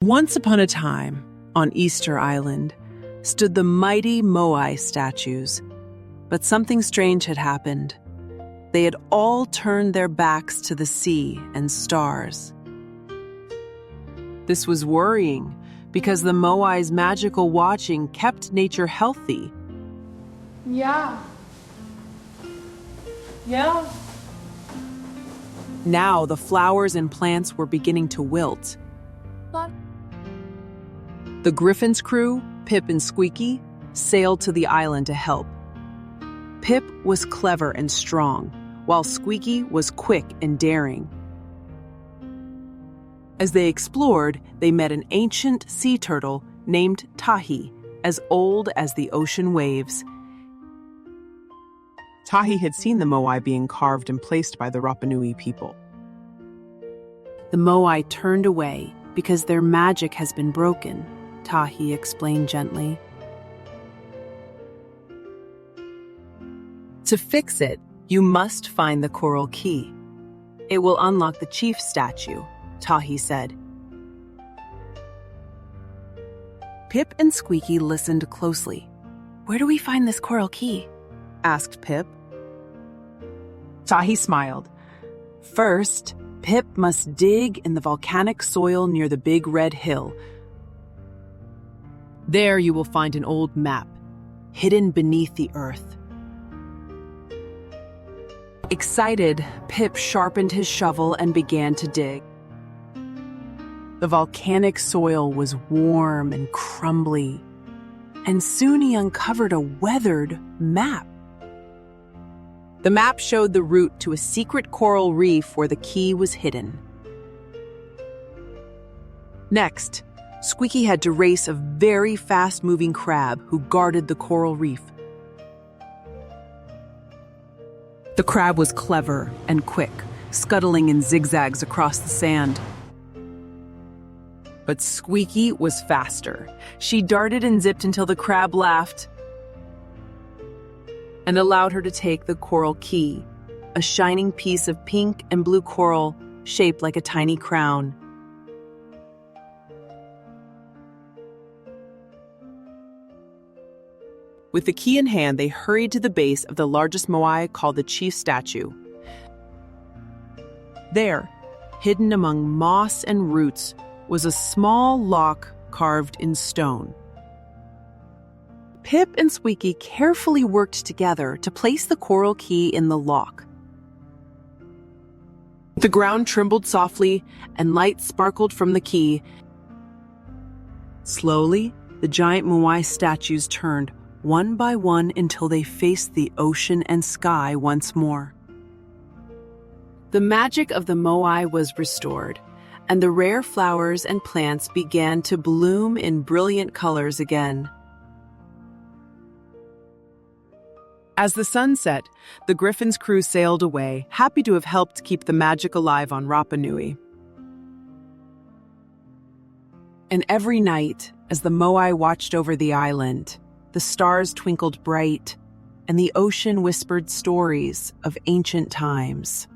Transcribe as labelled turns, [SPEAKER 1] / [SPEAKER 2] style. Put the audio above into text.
[SPEAKER 1] Once upon a time, on Easter Island, stood the mighty Moai statues. But something strange had happened. They had all turned their backs to the sea and stars. This was worrying because the Moai's magical watching kept nature healthy.
[SPEAKER 2] Yeah.
[SPEAKER 1] Now the flowers and plants were beginning to wilt. The Griffon's crew, Pip and Squeaky, sailed to the island to help. Pip was clever and strong, while Squeaky was quick and daring. As they explored, they met an ancient sea turtle named Tahi, as old as the ocean waves.
[SPEAKER 3] Tahi had seen the Moai being carved and placed by the Rapa Nui people.
[SPEAKER 1] The Moai turned away because their magic has been broken, Tahi explained gently. To fix it, you must find the coral key. It will unlock the chief statue, Tahi said. Pip and Squeaky listened closely. Where do we find this coral key? Asked Pip.
[SPEAKER 3] Tahi smiled.
[SPEAKER 1] First, Pip must dig in the volcanic soil near the big red hill. There you will find an old map, hidden beneath the earth. Excited, Pip sharpened his shovel and began to dig. The volcanic soil was warm and crumbly, and soon he uncovered a weathered map. The map showed the route to a secret coral reef where the key was hidden. Next, Squeaky had to race a very fast-moving crab who guarded the coral reef. The crab was clever and quick, scuttling in zigzags across the sand. But Squeaky was faster. She darted and zipped until the crab laughed and allowed her to take the coral key, a shining piece of pink and blue coral shaped like a tiny crown. With the key in hand, they hurried to the base of the largest Moai called the chief statue. There, hidden among moss and roots, was a small lock carved in stone. Pip and Squeaky carefully worked together to place the coral key in the lock. The ground trembled softly, and light sparkled from the key. Slowly, the giant Moai statues turned, one by one, until they faced the ocean and sky once more. The magic of the Moai was restored, and the rare flowers and plants began to bloom in brilliant colors again. As the sun set, the Griffon's crew sailed away, happy to have helped keep the magic alive on Rapa Nui. And every night, as the Moai watched over the island, the stars twinkled bright, and the ocean whispered stories of ancient times.